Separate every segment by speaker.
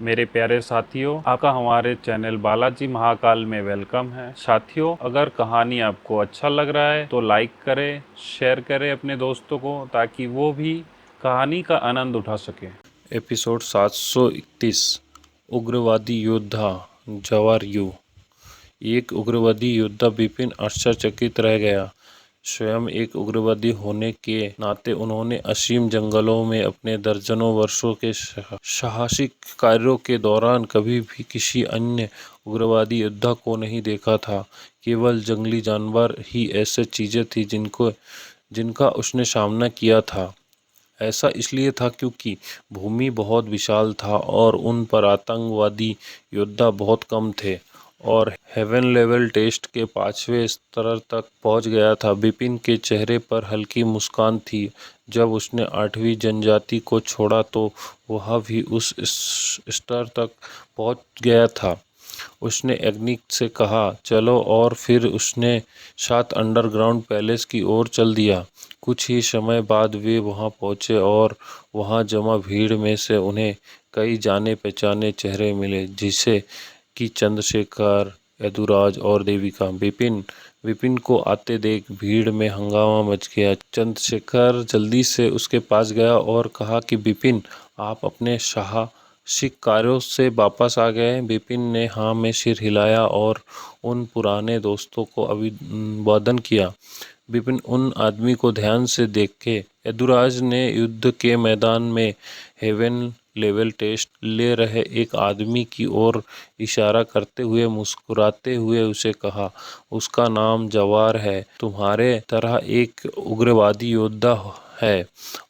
Speaker 1: मेरे प्यारे साथियों, आपका हमारे चैनल बालाजी महाकाल में वेलकम है। साथियों, अगर कहानी आपको अच्छा लग रहा है तो लाइक करें, शेयर करें अपने दोस्तों को, ताकि वो भी कहानी का आनंद उठा सकें। एपिसोड 731 उग्रवादी योद्धा जवार यू। एक उग्रवादी योद्धा विपिन आश्चर्यचकित रह गया। स्वयं एक उग्रवादी होने के नाते उन्होंने असीम जंगलों में अपने दर्जनों वर्षों के साहसिक कार्यों के दौरान कभी भी किसी अन्य उग्रवादी योद्धा को नहीं देखा था। केवल जंगली जानवर ही ऐसे चीजें थी जिनका उसने सामना किया था। ऐसा इसलिए था क्योंकि भूमि बहुत विशाल था और उन पर आतंकवादी योद्धा बहुत कम थे। और हेवन लेवल टेस्ट के 5वें स्तर तक पहुंच गया था। विपिन के चेहरे पर हल्की मुस्कान थी। जब उसने 8वीं जनजाति को छोड़ा तो वह भी उस स्तर तक पहुंच गया था। उसने एग्निक से कहा, चलो, और फिर उसने 7 अंडरग्राउंड पैलेस की ओर चल दिया। कुछ ही समय बाद वे वहां पहुंचे और वहां जमा भीड़ में से उन्हें कई जाने पहचाने चेहरे मिले, जिसे कि चंद्रशेखर, यदुराज और देविका। विपिन को आते देख भीड़ में हंगामा मच गया। चंद्रशेखर जल्दी से उसके पास गया और कहा कि विपिन, आप अपने साहसिक कार्यों से वापस आ गए। विपिन ने हाँ में सिर हिलाया और उन पुराने दोस्तों को अभिवादन किया। विपिन उन आदमी को ध्यान से देखे। यदुराज ने युद्ध के मैदान में हेवन लेवल टेस्ट ले रहे एक आदमी की ओर इशारा करते हुए मुस्कुराते हुए उसे कहा, उसका नाम जवार है, तुम्हारे तरह एक उग्रवादी योद्धा है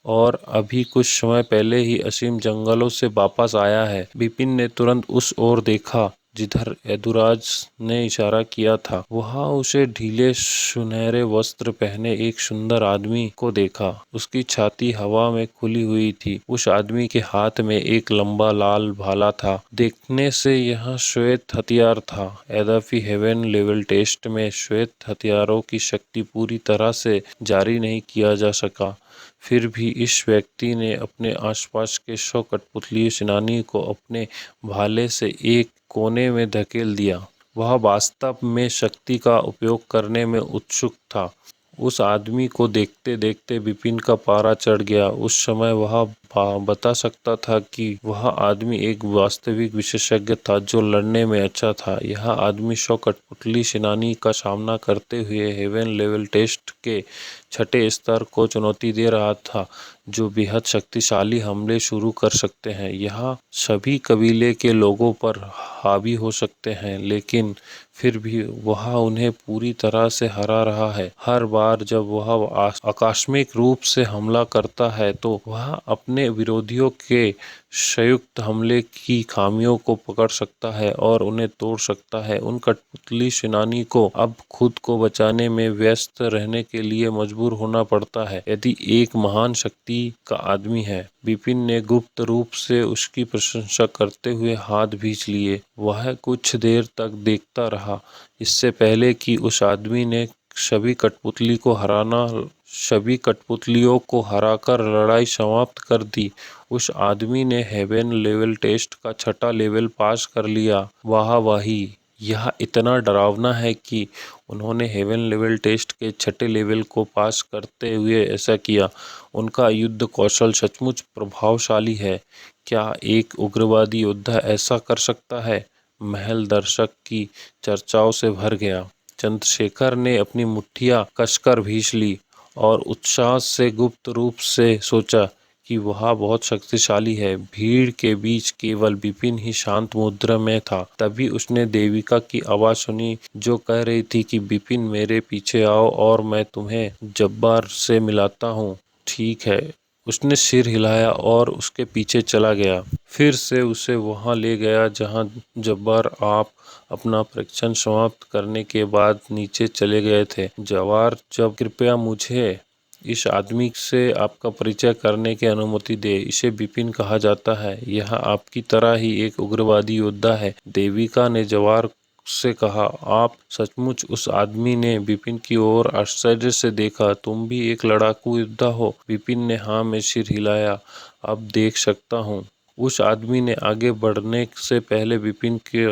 Speaker 1: और अभी कुछ समय पहले ही असीम जंगलों से वापस आया है। विपिन ने तुरंत उस ओर देखा जिधर यदुराज ने इशारा किया था। वहां उसे ढीले सुनहरे वस्त्र पहने एक सुंदर आदमी को देखा। उसकी छाती हवा में खुली हुई थी। उस आदमी के हाथ में एक लंबा लाल भाला था। देखने से यह श्वेत हथियार था। यद्यपि हेवन लेवल टेस्ट में श्वेत हथियारों की शक्ति पूरी तरह से जारी नहीं किया जा सका, फिर भी इस व्यक्ति ने अपने आसपास के 100 कठपुतली सेनानी को अपने भाले से एक कोने में धकेल दिया। वह वास्तव में शक्ति का उपयोग करने में उत्सुक था। उस आदमी को देखते देखते विपिन का पारा चढ़ गया। उस समय वह बता सकता था कि वह आदमी एक वास्तविक विशेषज्ञ था जो लड़ने में अच्छा था। यह आदमी 100 कठपुतली सेनानी का सामना करते हुए हेवन लेवल टेस्ट के 6ठे स्तर को चुनौती दे रहा था, जो बेहद शक्तिशाली हमले शुरू कर सकते हैं। यह सभी कबीले के लोगों पर हावी हो सकते हैं, लेकिन फिर भी वह उन्हें पूरी तरह से हरा रहा है। हर बार जब वह आकस्मिक रूप से हमला करता है तो वह अपने विरोधियों के संयुक्त हमले की खामियों को पकड़ सकता है और उन्हें तोड़ सकता है। उन कठपुतली सेनानी को अब खुद को बचाने में व्यस्त रहने के लिए मजबूर होना पड़ता है। यदि एक महान शक्ति का आदमी है। विपिन ने गुप्त रूप से उसकी प्रशंसा करते हुए हाथ भींच लिए। वह कुछ देर तक देखता रहा, इससे पहले कि उस आदमी ने सभी कठपुतलियों को हराकर लड़ाई समाप्त कर दी। उस आदमी ने हेवन लेवल टेस्ट का 6ठा लेवल पास कर लिया। वाही, यह इतना डरावना है कि उन्होंने हेवन लेवल टेस्ट के 6ठे लेवल को पास करते हुए ऐसा किया। उनका युद्ध कौशल सचमुच प्रभावशाली है। क्या एक उग्रवादी योद्धा ऐसा कर सकता है? महल दर्शक की चर्चाओं से भर गया। चंद्रशेखर ने अपनी मुट्ठियां कसकर भींच ली और उत्साह से गुप्त रूप से सोचा कि वह बहुत शक्तिशाली है। भीड़ के बीच केवल विपिन ही शांत मुद्रा में था। तभी उसने देविका की आवाज सुनी, जो कह रही थी कि विपिन, मेरे पीछे आओ और मैं तुम्हें जब्बार से मिलाता हूँ। ठीक है। उसने सिर हिलाया और उसके पीछे चला गया। फिर से उसे वहां ले गया जहां जब्बार आप अपना परीक्षण समाप्त करने के बाद नीचे चले गए थे। जवार, जब कृपया मुझे इस आदमी से आपका परिचय करने की अनुमति दे। इसे विपिन कहा जाता है। यह आपकी तरह ही एक उग्रवादी योद्धा है। देविका ने जवार से कहा, आप सचमुच? उस आदमी ने विपिन की ओर आश्चर्य से देखा। तुम भी एक लड़ाकू योद्धा हो? विपिन ने हाँ में सिर हिलाया। अब देख सकता हूँ
Speaker 2: उस आदमी ने आगे बढ़ने से पहले विपिन के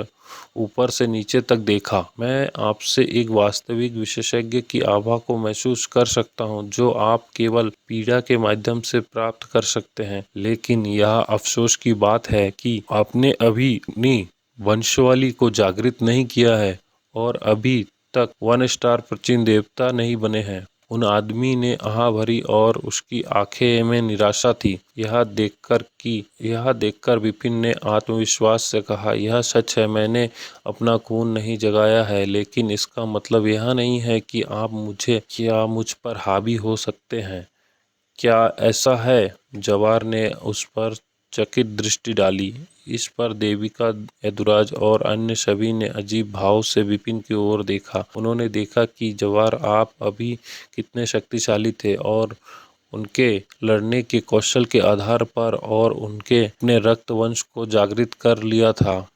Speaker 2: ऊपर से नीचे तक देखा। मैं आपसे एक वास्तविक विशेषज्ञ की आभा को महसूस कर सकता हूँ, जो आप केवल पीड़ा के माध्यम से प्राप्त कर सकते हैं। लेकिन यह अफसोस की बात है कि आपने अभी अपनी वंशावली को जागृत नहीं किया है और अभी तक 1 स्टार प्राचीन देवता नहीं बने हैं। उन आदमी ने आह भरी और उसकी आंखें में निराशा थी। यह देखकर विपिन ने आत्मविश्वास से कहा, यह सच है, मैंने अपना खून नहीं जगाया है, लेकिन इसका मतलब यह नहीं है कि आप मुझ पर हावी हो सकते हैं। क्या ऐसा है? जवार ने उस पर चकित दृष्टि डाली। इस पर देविका, यदुराज और अन्य सभी ने अजीब भाव से विपिन की ओर देखा। उन्होंने देखा कि जवार आप अभी कितने शक्तिशाली थे और उनके लड़ने के कौशल के आधार पर और उनके अपने रक्त वंश को जागृत कर लिया था,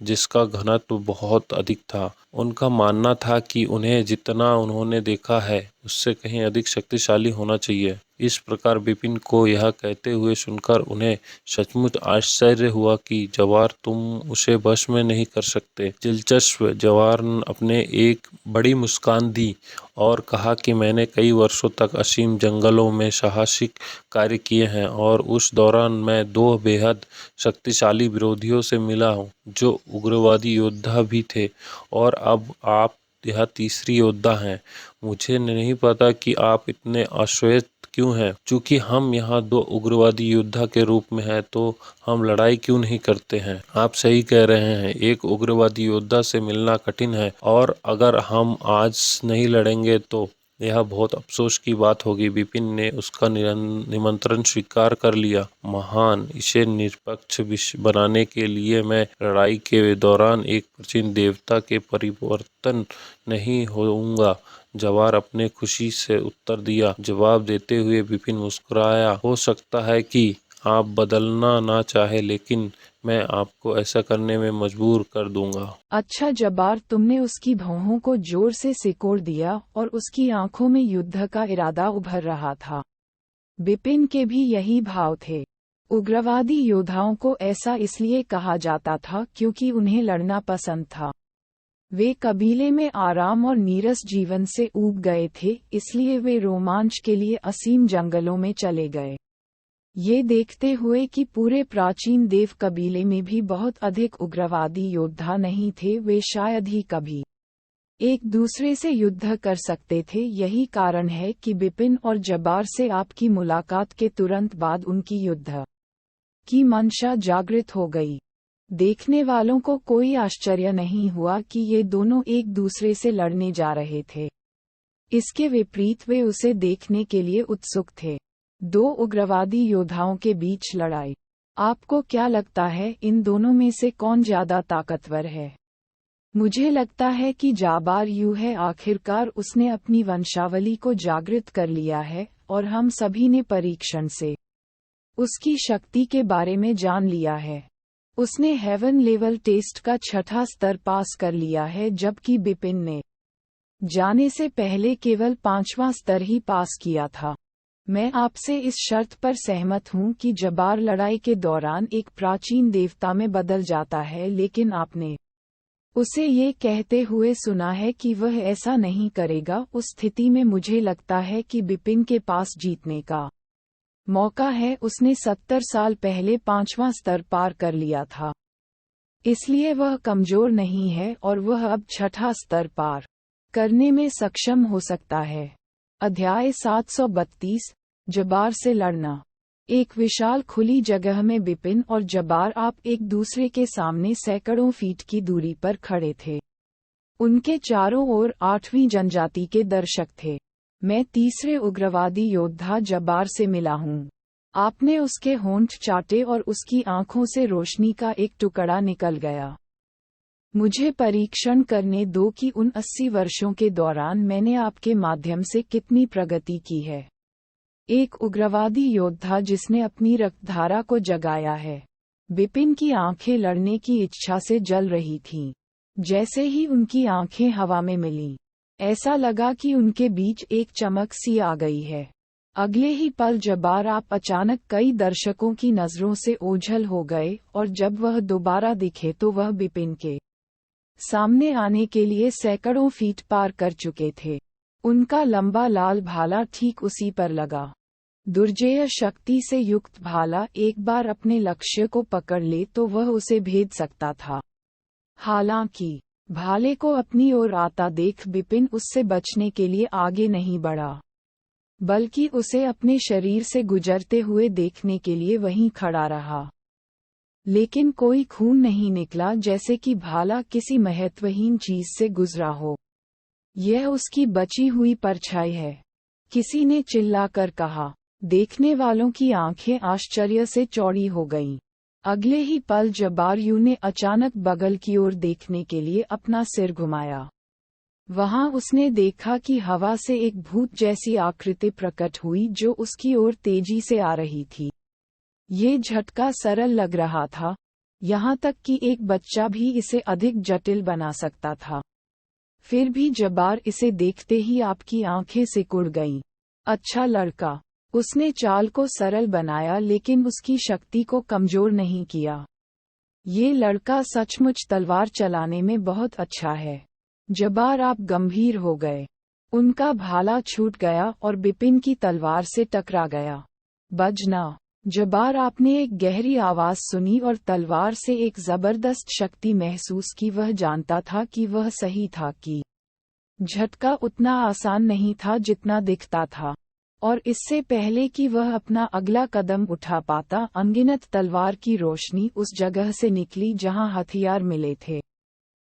Speaker 2: जिसका घनत्व बहुत अधिक था। उनका मानना था कि उन्हें जितना उन्होंने देखा है उससे कहीं अधिक शक्तिशाली होना चाहिए। इस प्रकार विपिन को यह कहते हुए सुनकर उन्हें सचमुच आश्चर्य हुआ कि जवार, तुम उसे वश में नहीं कर सकते। दिलचस्प। जवार अपने एक बड़ी मुस्कान दी और कहा कि मैंने कई वर्षों तक असीम जंगलों में साहसिक कार्य किए हैं और उस दौरान मैं 2 बेहद शक्तिशाली विरोधियों से मिला हूँ, जो उग्रवादी योद्धा भी थे, और अब आप यह तीसरी योद्धा हैं। मुझे नहीं पता कि आप इतने आश्चर्यचकित क्यों हैं। चूंकि हम यहाँ 2 उग्रवादी योद्धा के रूप में हैं, तो हम लड़ाई क्यों नहीं करते हैं? आप सही कह रहे हैं, एक उग्रवादी योद्धा से मिलना कठिन है, और अगर हम आज नहीं लड़ेंगे तो यह बहुत अफसोस की बात होगी। विपिन ने उसका निमंत्रण स्वीकार कर लिया। महान, इसे निष्पक्ष बनाने के लिए मैं लड़ाई के दौरान एक प्राचीन देवता के परिवर्तन नहीं होऊंगा, जवार अपने खुशी से उत्तर दिया। जवाब देते हुए विपिन मुस्कुराया। हो सकता है कि आप बदलना ना चाहे, लेकिन मैं आपको ऐसा करने में मजबूर कर दूंगा।
Speaker 3: अच्छा जबार, तुमने उसकी भौहों को जोर से सिकोड़ दिया और उसकी आंखों में युद्ध का इरादा उभर रहा था। विपिन के भी यही भाव थे। उग्रवादी योद्धाओं को ऐसा इसलिए कहा जाता था क्योंकि उन्हें लड़ना पसंद था। वे कबीले में आराम और नीरस जीवन से ऊब गए थे, इसलिए वे रोमांच के लिए असीम जंगलों में चले गए। ये देखते हुए कि पूरे प्राचीन देव कबीले में भी बहुत अधिक उग्रवादी योद्धा नहीं थे, वे शायद ही कभी एक दूसरे से युद्ध कर सकते थे। यही कारण है कि विपिन और जबार से आपकी मुलाकात के तुरंत बाद उनकी युद्ध की मंशा जागृत हो गई। देखने वालों को कोई आश्चर्य नहीं हुआ कि ये दोनों एक दूसरे से लड़ने जा रहे थे। इसके विपरीत वे उसे देखने के लिए उत्सुक थे। 2 उग्रवादी योद्धाओं के बीच लड़ाई। आपको क्या लगता है, इन दोनों में से कौन ज्यादा ताकतवर है? मुझे लगता है कि जाबार यू है। आखिरकार उसने अपनी वंशावली को जागृत कर लिया है और हम सभी ने परीक्षण से उसकी शक्ति के बारे में जान लिया है। उसने हेवन लेवल टेस्ट का 6ठा स्तर पास कर लिया है, जबकि विपिन ने जाने से पहले केवल 5वां स्तर ही पास किया था। मैं आपसे इस शर्त पर सहमत हूं कि जबार लड़ाई के दौरान एक प्राचीन देवता में बदल जाता है, लेकिन आपने उसे ये कहते हुए सुना है कि वह ऐसा नहीं करेगा। उस स्थिति में मुझे लगता है कि विपिन के पास जीतने का मौका है। उसने 70 साल पहले 5वां स्तर पार कर लिया था, इसलिए वह कमजोर नहीं है और वह अब 6ठा स्तर पार करने में सक्षम हो सकता है। अध्याय 732, जबार से लड़ना। एक विशाल खुली जगह में विपिन और जबार आप एक दूसरे के सामने सैकड़ों फीट की दूरी पर खड़े थे। उनके चारों ओर 8वीं जनजाति के दर्शक थे। मैं तीसरे उग्रवादी योद्धा जबार से मिला हूँ। आपने उसके होंठ चाटे और उसकी आंखों से रोशनी का एक टुकड़ा निकल गया। मुझे परीक्षण करने दो कि उन 80 वर्षों के दौरान मैंने आपके माध्यम से कितनी प्रगति की है। एक उग्रवादी योद्धा जिसने अपनी रक्तधारा को जगाया है। विपिन की आंखें लड़ने की इच्छा से जल रही थीं। जैसे ही उनकी आंखें हवा में मिलीं, ऐसा लगा कि उनके बीच एक चमक सी आ गई है। अगले ही पल जब्बार आप अचानक कई दर्शकों की नजरों से ओझल हो गए और जब वह दोबारा दिखे तो वह बिपिन के सामने आने के लिए सैकड़ों फीट पार कर चुके थे। उनका लंबा लाल भाला ठीक उसी पर लगा। दुर्जेय शक्ति से युक्त भाला एक बार अपने लक्ष्य को पकड़ ले तो वह उसे भेद सकता था। हालांकि भाले को अपनी ओर आता देख बिपिन उससे बचने के लिए आगे नहीं बढ़ा, बल्कि उसे अपने शरीर से गुजरते हुए देखने के लिए वहीं खड़ा रहा। लेकिन कोई खून नहीं निकला, जैसे कि भाला किसी महत्वहीन चीज से गुजरा हो। यह उसकी बची हुई परछाई है, किसी ने चिल्लाकर कहा। देखने वालों की आंखें आश्चर्य से चौड़ी हो गईं। अगले ही पल जब्बार यूं ने अचानक बगल की ओर देखने के लिए अपना सिर घुमाया। वहां उसने देखा कि हवा से एक भूत जैसी आकृति प्रकट हुई जो उसकी ओर तेजी से आ रही थी। ये झटका सरल लग रहा था, यहाँ तक कि एक बच्चा भी इसे अधिक जटिल बना सकता था। फिर भी जब्बार इसे देखते ही आपकी आंखें सिकुड़ गईं। अच्छा लड़का। उसने चाल को सरल बनाया लेकिन उसकी शक्ति को कमजोर नहीं किया। ये लड़का सचमुच तलवार चलाने में बहुत अच्छा है। जब्बार आप गंभीर हो गए। उनका भाला छूट गया और बिपिन की तलवार से टकरा गया। बजना। जब्बार आपने एक गहरी आवाज सुनी और तलवार से एक जबरदस्त शक्ति महसूस की। वह जानता था कि वह सही था कि झटका उतना आसान नहीं था जितना दिखता था, और इससे पहले कि वह अपना अगला कदम उठा पाता, अनगिनत तलवार की रोशनी उस जगह से निकली जहां हथियार मिले थे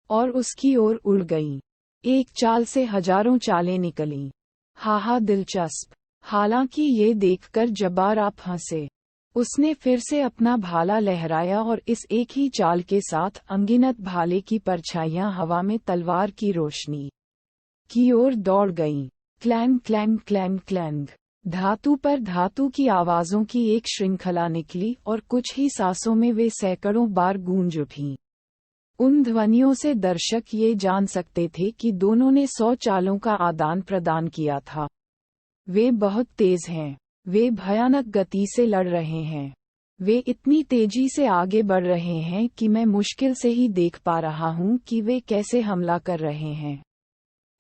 Speaker 3: और उसकी ओर उड़ गईं। एक चाल से हजारों चालें निकलीं। हाहा दिलचस्प। हालांकि ये देखकर जब्बार आप हंसे। उसने फिर से अपना भाला लहराया और इस एक ही चाल के साथ अनगिनत भाले की परछाइयां हवा में तलवार की रोशनी की ओर दौड़ गईं। Clang clang clang clang. धातु पर धातु की आवाजों की एक श्रृंखला निकली और कुछ ही सांसों में वे सैकड़ों बार गूंज उठीं। उन ध्वनियों से दर्शक ये जान सकते थे कि दोनों ने 100 चालों का आदान प्रदान किया था। वे बहुत तेज हैं। वे भयानक गति से लड़ रहे हैं। वे इतनी तेजी से आगे बढ़ रहे हैं कि मैं मुश्किल से ही देख पा रहा हूं कि वे कैसे हमला कर रहे हैं।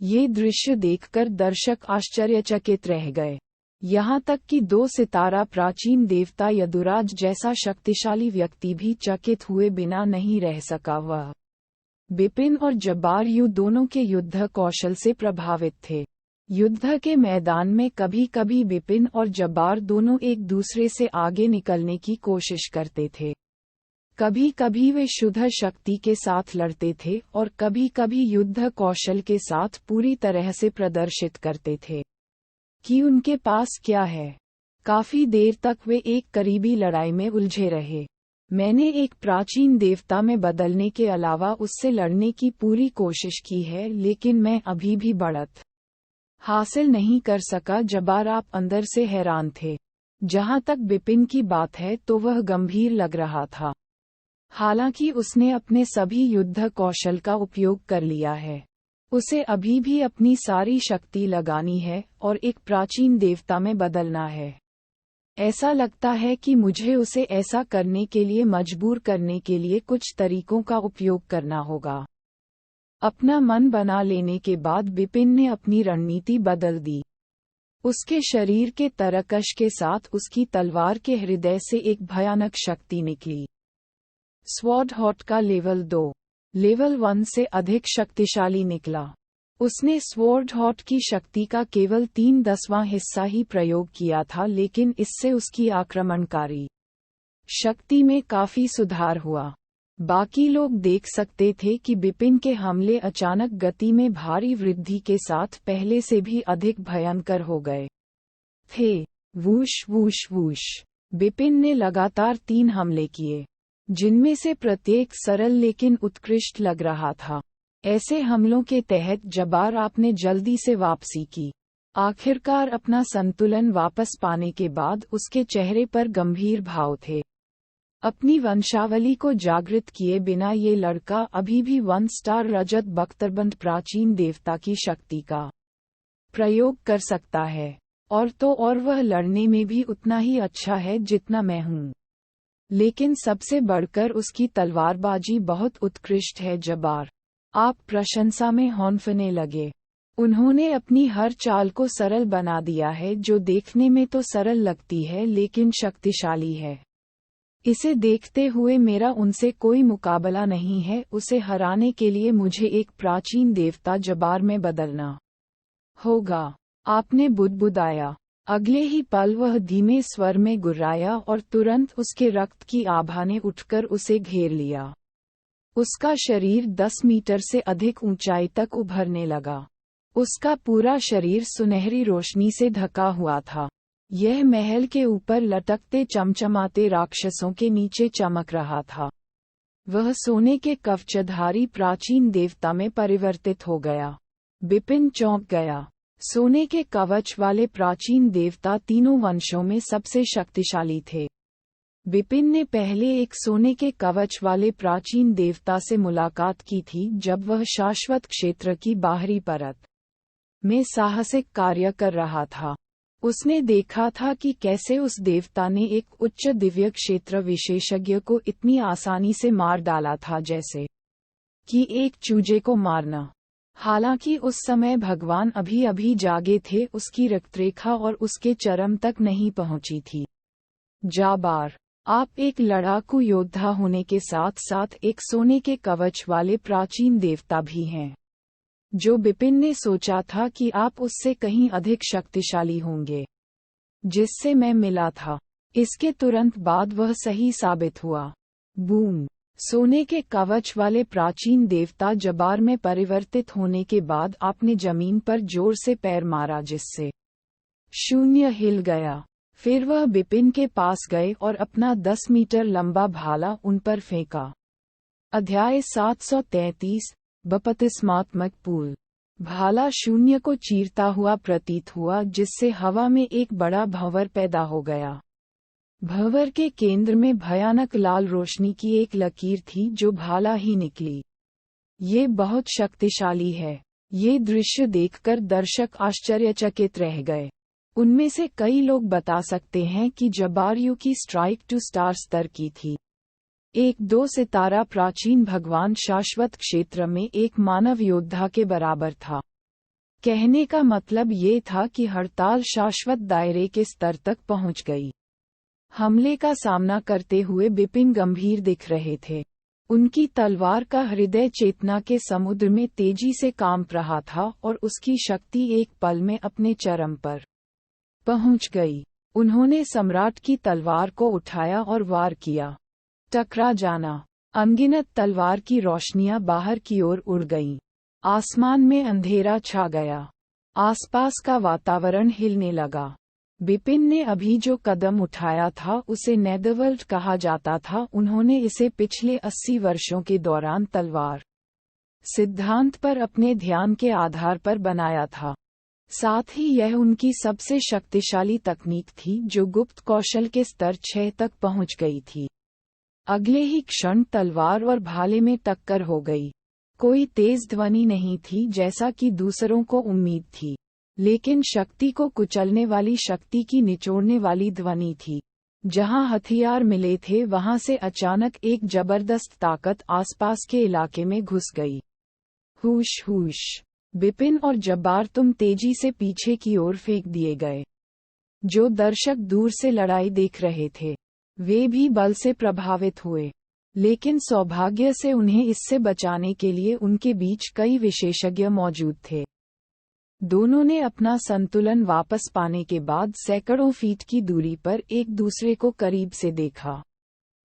Speaker 3: ये दृश्य देखकर दर्शक आश्चर्यचकित रह गए। यहाँ तक कि 2 सितारा प्राचीन देवता यदुराज जैसा शक्तिशाली व्यक्ति भी चकित हुए बिना नहीं रह सका। वह बिपिन और जब्बार यूं दोनों के युद्ध कौशल से प्रभावित थे। युद्ध के मैदान में कभी कभी बिपिन और जब्बार दोनों एक दूसरे से आगे निकलने की कोशिश करते थे। कभी कभी वे शुद्ध शक्ति के साथ लड़ते थे और कभी कभी युद्ध कौशल के साथ पूरी तरह से प्रदर्शित करते थे कि उनके पास क्या है। काफी देर तक वे एक करीबी लड़ाई में उलझे रहे। मैंने एक प्राचीन देवता में बदलने के अलावा उससे लड़ने की पूरी कोशिश की है, लेकिन मैं अभी भी बढ़त हासिल नहीं कर सका। जब्बार आप अंदर से हैरान थे। जहां तक बिपिन की बात है तो वह गंभीर लग रहा था। हालांकि उसने अपने सभी युद्ध कौशल का उपयोग कर लिया है। उसे अभी भी अपनी सारी शक्ति लगानी है और एक प्राचीन देवता में बदलना है। ऐसा लगता है कि मुझे उसे ऐसा करने के लिए मजबूर करने के लिए कुछ तरीकों का उपयोग करना होगा। अपना मन बना लेने के बाद बिपिन ने अपनी रणनीति बदल दी। उसके शरीर के तरकश के साथ उसकी तलवार के हृदय से एक भयानक शक्ति निकली। स्वॉर्ड हॉट का लेवल 2 लेवल 1 से अधिक शक्तिशाली निकला। उसने स्वॉर्ड हॉट की शक्ति का केवल 3/10वां हिस्सा ही प्रयोग किया था, लेकिन इससे उसकी आक्रमणकारी शक्ति में काफी सुधार हुआ। बाकी लोग देख सकते थे कि बिपिन के हमले अचानक गति में भारी वृद्धि के साथ पहले से भी अधिक भयंकर हो गए थे। Whoosh whoosh whoosh. बिपिन ने लगातार 3 हमले किए, जिनमें से प्रत्येक सरल लेकिन उत्कृष्ट लग रहा था। ऐसे हमलों के तहत जब्बार आपने जल्दी से वापसी की। आखिरकार अपना संतुलन वापस पाने के बाद उसके चेहरे पर गंभीर भाव थे। अपनी वंशावली को जागृत किए बिना ये लड़का अभी भी 1 स्टार रजत बख्तरबंद प्राचीन देवता की शक्ति का प्रयोग कर सकता है। और वह लड़ने में भी उतना ही अच्छा है जितना मैं हूँ। लेकिन सबसे बढ़कर उसकी तलवारबाजी बहुत उत्कृष्ट है जब्बार। आप प्रशंसा में हौंफने लगे। उन्होंने अपनी हर चाल को सरल बना दिया है, जो देखने में तो सरल लगती है लेकिन शक्तिशाली है। इसे देखते हुए मेरा उनसे कोई मुकाबला नहीं है। उसे हराने के लिए मुझे एक प्राचीन देवता जब्बार में बदलना होगा। आपने बुदबुदाया। अगले ही पल वह धीमे स्वर में गुर्राया और तुरंत उसके रक्त की आभा ने उठकर उसे घेर लिया। उसका शरीर 10 मीटर से अधिक ऊंचाई तक उभरने लगा। उसका पूरा शरीर सुनहरी रोशनी से ढका हुआ था। यह महल के ऊपर लटकते चमचमाते राक्षसों के नीचे चमक रहा था। वह सोने के कवचधारी प्राचीन देवता में परिवर्तित हो गया। बिपिन चौंक गया। सोने के कवच वाले प्राचीन देवता तीनों वंशों में सबसे शक्तिशाली थे। बिपिन ने पहले एक सोने के कवच वाले प्राचीन देवता से मुलाकात की थी जब वह शाश्वत क्षेत्र की बाहरी परत में साहसिक कार्य कर रहा था। उसने देखा था कि कैसे उस देवता ने एक उच्च दिव्य क्षेत्र विशेषज्ञ को इतनी आसानी से मार डाला था, जैसे कि एक चूजे को मारना। हालांकि उस समय भगवान अभी अभी जागे थे, उसकी रक्तरेखा और उसके चरम तक नहीं पहुंची थी। जाबार, आप एक लड़ाकू योद्धा होने के साथ साथ एक सोने के कवच वाले प्राचीन देवता भी हैं। जो बिपिन ने सोचा था कि आप उससे कहीं अधिक शक्तिशाली होंगे जिससे मैं मिला था। इसके तुरंत बाद वह सही साबित हुआ। बूम! सोने के कवच वाले प्राचीन देवता जब्बार में परिवर्तित होने के बाद आपने जमीन पर जोर से पैर मारा, जिससे शून्य हिल गया। फिर वह बिपिन के पास गए और अपना 10 मीटर लंबा भाला उन पर फेंका। अध्याय 733 बपतिस्मात्मक पूल। भाला शून्य को चीरता हुआ प्रतीत हुआ, जिससे हवा में एक बड़ा भंवर पैदा हो गया। भंवर के केंद्र में भयानक लाल रोशनी की एक लकीर थी जो भाला ही निकली। ये बहुत शक्तिशाली है। ये दृश्य देखकर दर्शक आश्चर्यचकित रह गए। उनमें से कई लोग बता सकते हैं कि जब्बार की स्ट्राइक 2 स्टार स्तर की थी। एक 2 सितारा प्राचीन भगवान शाश्वत क्षेत्र में एक मानव योद्धा के बराबर था। कहने का मतलब ये था कि हड़ताल शाश्वत दायरे के स्तर तक पहुंच गई। हमले का सामना करते हुए बिपिन गंभीर दिख रहे थे। उनकी तलवार का हृदय चेतना के समुद्र में तेजी से कांप रहा था और उसकी शक्ति एक पल में अपने चरम पर पहुंच गई। उन्होंने सम्राट की तलवार को उठाया और वार किया। टकरा जाना। अनगिनत तलवार की रोशनियां बाहर की ओर उड़ गईं। आसमान में अंधेरा छा गया। आसपास का वातावरण हिलने लगा। बिपिन ने अभी जो कदम उठाया था उसे नेदरवर्ल्ड कहा जाता था। उन्होंने इसे पिछले 80 वर्षों के दौरान तलवार सिद्धांत पर अपने ध्यान के आधार पर बनाया था। साथ ही यह उनकी सबसे शक्तिशाली तकनीक थी जो गुप्त कौशल के स्तर 6 तक पहुंच गई थी। अगले ही क्षण तलवार और भाले में टक्कर हो गई। कोई तेज ध्वनि नहीं थी जैसा कि दूसरों को उम्मीद थी, लेकिन शक्ति को कुचलने वाली, शक्ति की निचोड़ने वाली ध्वनि थी। जहां हथियार मिले थे वहां से अचानक एक जबरदस्त ताकत आसपास के इलाके में घुस गई। हुश हुश! बिपिन और जब्बार तुम तेजी से पीछे की ओर फेंक दिए गए। जो दर्शक दूर से लड़ाई देख रहे थे वे भी बल से प्रभावित हुए, लेकिन सौभाग्य से उन्हें इससे बचाने के लिए उनके बीच कई विशेषज्ञ मौजूद थे। दोनों ने अपना संतुलन वापस पाने के बाद सैकड़ों फीट की दूरी पर एक दूसरे को करीब से देखा।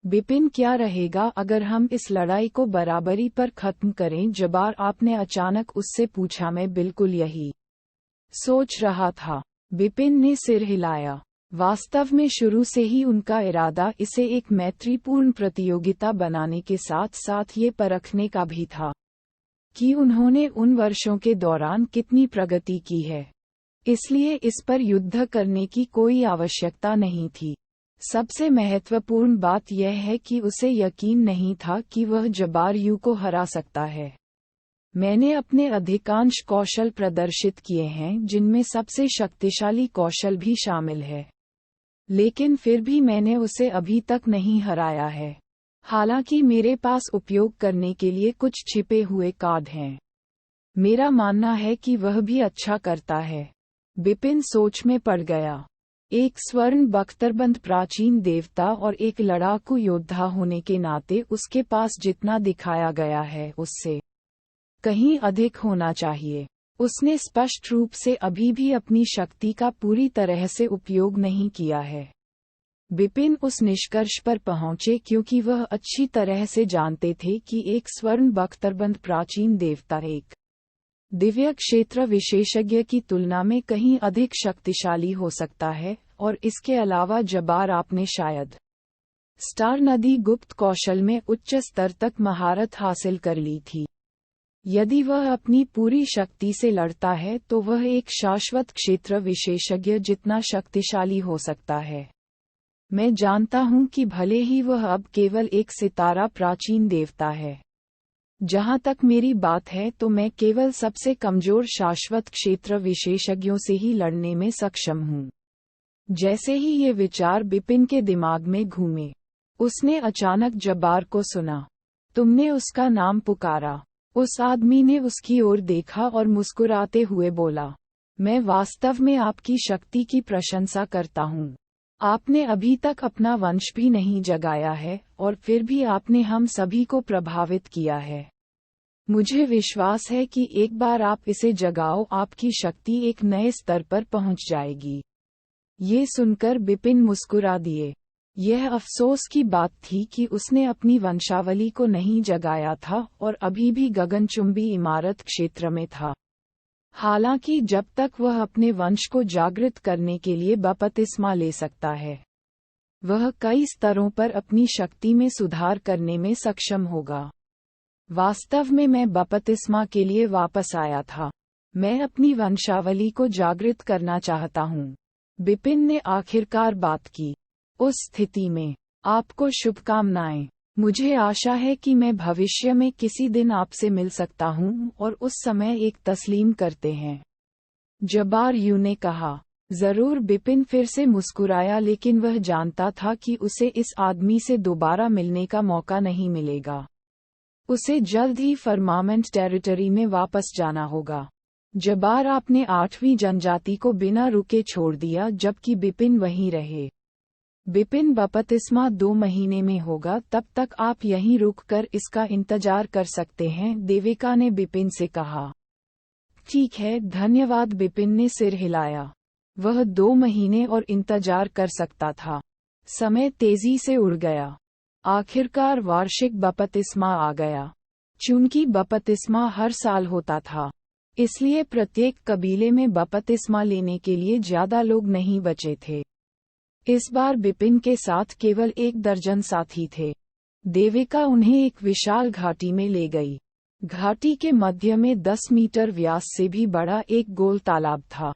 Speaker 3: बिपिन, क्या रहेगा अगर हम इस लड़ाई को बराबरी पर खत्म करें? जब्बार, आपने अचानक उससे पूछा। मैं बिल्कुल यही सोच रहा था। बिपिन ने सिर हिलाया। वास्तव में शुरू से ही उनका इरादा इसे एक मैत्रीपूर्ण प्रतियोगिता बनाने के साथ साथ ये परखने का भी था कि उन्होंने उन वर्षों के दौरान कितनी प्रगति की है। इसलिए इस पर युद्ध करने की कोई आवश्यकता नहीं थी। सबसे महत्वपूर्ण बात यह है कि उसे यकीन नहीं था कि वह जब्बार को हरा सकता है। मैंने अपने अधिकांश कौशल प्रदर्शित किए हैं, जिनमें सबसे शक्तिशाली कौशल भी शामिल है, लेकिन फिर भी मैंने उसे अभी तक नहीं हराया है। हालांकि मेरे पास उपयोग करने के लिए कुछ छिपे हुए कार्ड हैं। मेरा मानना है कि वह भी अच्छा करता है। बिपिन सोच में पड़ गया। एक स्वर्ण बख्तरबंद प्राचीन देवता और एक लड़ाकू योद्धा होने के नाते उसके पास जितना दिखाया गया है उससे कहीं अधिक होना चाहिए। उसने स्पष्ट रूप से अभी भी अपनी शक्ति का पूरी तरह से उपयोग नहीं किया है। बिपिन उस निष्कर्ष पर पहुंचे क्योंकि वह अच्छी तरह से जानते थे कि एक स्वर्ण बख्तरबंद प्राचीन देवता एक दिव्य क्षेत्र विशेषज्ञ की तुलना में कहीं अधिक शक्तिशाली हो सकता है, और इसके अलावा जबार आपने शायद स्टार नदी गुप्त कौशल में उच्च स्तर तक महारत हासिल कर ली थी। यदि वह अपनी पूरी शक्ति से लड़ता है तो वह एक शाश्वत क्षेत्र विशेषज्ञ जितना शक्तिशाली हो सकता है। मैं जानता हूं कि भले ही वह अब केवल एक सितारा प्राचीन देवता है। जहां तक मेरी बात है तो मैं केवल सबसे कमजोर शाश्वत क्षेत्र विशेषज्ञों से ही लड़ने में सक्षम हूं। जैसे ही ये विचार बिपिन के दिमाग में घूमे, उसने अचानक जब्बार को सुना। तुमने उसका नाम पुकारा। उस आदमी ने उसकी ओर देखा और मुस्कुराते हुए बोला, मैं वास्तव में आपकी शक्ति की प्रशंसा करता हूँ। आपने अभी तक अपना वंश भी नहीं जगाया है, और फिर भी आपने हम सभी को प्रभावित किया है। मुझे विश्वास है कि एक बार आप इसे जगाओ, आपकी शक्ति एक नए स्तर पर पहुंच जाएगी। ये सुनकर बिपिन मुस्कुरा दिए। यह अफसोस की बात थी कि उसने अपनी वंशावली को नहीं जगाया था और अभी भी गगनचुंबी इमारत क्षेत्र में था। हालांकि जब तक वह अपने वंश को जागृत करने के लिए बपतिस्मा ले सकता है, वह कई स्तरों पर अपनी शक्ति में सुधार करने में सक्षम होगा। वास्तव में मैं बपतिस्मा के लिए वापस आया था। मैं अपनी वंशावली को जागृत करना चाहता हूँ। बिपिन ने आखिरकार बात की। उस स्थिति में आपको शुभकामनाएं। मुझे आशा है कि मैं भविष्य में किसी दिन आपसे मिल सकता हूँ, और उस समय एक तस्लीम करते हैं। जब्बार यूं ने कहा। जरूर। बिपिन फिर से मुस्कुराया, लेकिन वह जानता था कि उसे इस आदमी से दोबारा मिलने का मौका नहीं मिलेगा। उसे जल्द ही फर्मामेंट टेरिटरी में वापस जाना होगा। जब्बार आपने 8वीं जनजाति को बिना रुके छोड़ दिया, जबकि बिपिन वहीं रहे। बिपिन बपतिस्मा 2 महीने में होगा, तब तक आप यहीं रुककर इसका इंतजार कर सकते हैं, देविका ने बिपिन से कहा। ठीक है, धन्यवाद। बिपिन ने सिर हिलाया। वह 2 महीने और इंतजार कर सकता था। समय तेजी से उड़ गया। आखिरकार वार्षिक बपतिस्मा आ गया। चूंकि बपतिस्मा हर साल होता था, इसलिए प्रत्येक कबीले में बपतिस्मा लेने के लिए ज्यादा लोग नहीं बचे थे। इस बार बिपिन के साथ केवल 1 दर्जन साथी थे। देविका उन्हें एक विशाल घाटी में ले गई। घाटी के मध्य में 10 मीटर व्यास से भी बड़ा एक गोल तालाब था,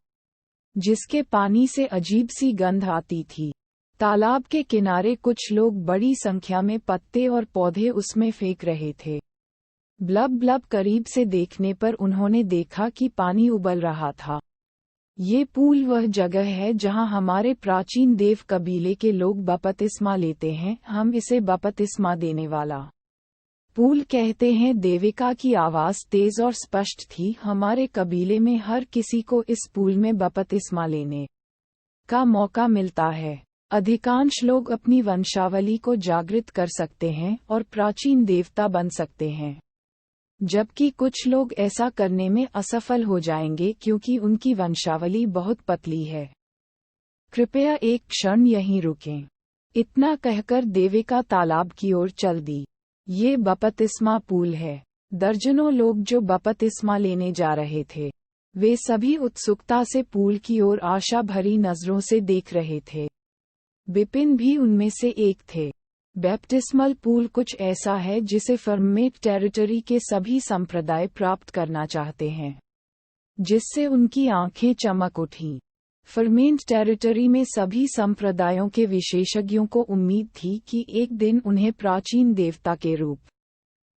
Speaker 3: जिसके पानी से अजीब सी गंध आती थी। तालाब के किनारे कुछ लोग बड़ी संख्या में पत्ते और पौधे उसमें फेंक रहे थे। ब्लब ब्लब करीब से देखने पर उन्होंने देखा कि पानी उबल रहा था। ये पूल वह जगह है जहां हमारे प्राचीन देव कबीले के लोग बपतिस्मा लेते हैं। हम इसे बपतिस्मा देने वाला पूल कहते हैं। देविका की आवाज तेज और स्पष्ट थी। हमारे कबीले में हर किसी को इस पूल में बपतिस्मा लेने का मौका मिलता है। अधिकांश लोग अपनी वंशावली को जागृत कर सकते हैं और प्राचीन देवता बन सकते हैं, जबकि कुछ लोग ऐसा करने में असफल हो जाएंगे क्योंकि उनकी वंशावली बहुत पतली है। कृपया एक क्षण यहीं रुकें। इतना कहकर देविका तालाब की ओर चल दी। ये बपतिस्मा पूल है। दर्जनों लोग जो बपतिस्मा लेने जा रहे थे, वे सभी उत्सुकता से पूल की ओर आशा भरी नजरों से देख रहे थे। बिपिन भी उनमें से एक थे। बैप्टिस्मल पूल कुछ ऐसा है जिसे फर्मेट टेरिटरी के सभी संप्रदाय प्राप्त करना चाहते हैं, जिससे उनकी आंखें चमक उठीं। फर्मेंट टेरिटरी में सभी संप्रदायों के विशेषज्ञों को उम्मीद थी कि एक दिन उन्हें प्राचीन देवता के रूप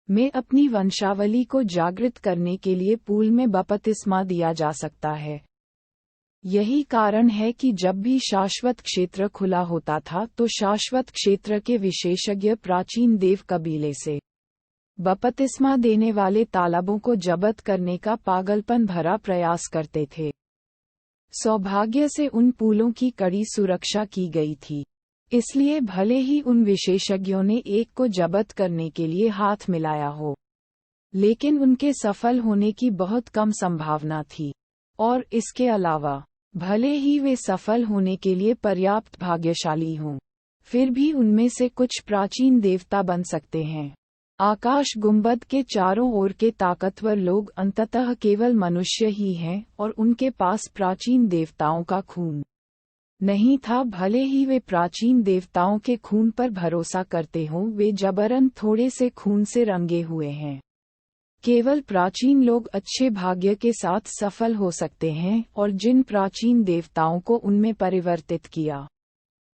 Speaker 3: में अपनी वंशावली को जागृत करने के लिए पूल में बपतिस्मा दिया जा सकता है। यही कारण है कि जब भी शाश्वत क्षेत्र खुला होता था तो शाश्वत क्षेत्र के विशेषज्ञ प्राचीन देव कबीले से बपतिस्मा देने वाले तालाबों को जब्त करने का पागलपन भरा प्रयास करते थे। सौभाग्य से उन पूलों की कड़ी सुरक्षा की गई थी, इसलिए भले ही उन विशेषज्ञों ने एक को जब्त करने के लिए हाथ मिलाया हो, लेकिन उनके सफल होने की बहुत कम संभावना थी। और इसके अलावा भले ही वे सफल होने के लिए पर्याप्त भाग्यशाली हों, फिर भी उनमें से कुछ प्राचीन देवता बन सकते हैं। आकाश गुंबद के चारों ओर के ताकतवर लोग अंततः केवल मनुष्य ही हैं और उनके पास प्राचीन देवताओं का खून नहीं था। भले ही वे प्राचीन देवताओं के खून पर भरोसा करते हों, वे जबरन थोड़े से खून से रंगे हुए हैं। केवल प्राचीन लोग अच्छे भाग्य के साथ सफल हो सकते हैं और जिन प्राचीन देवताओं को उनमें परिवर्तित किया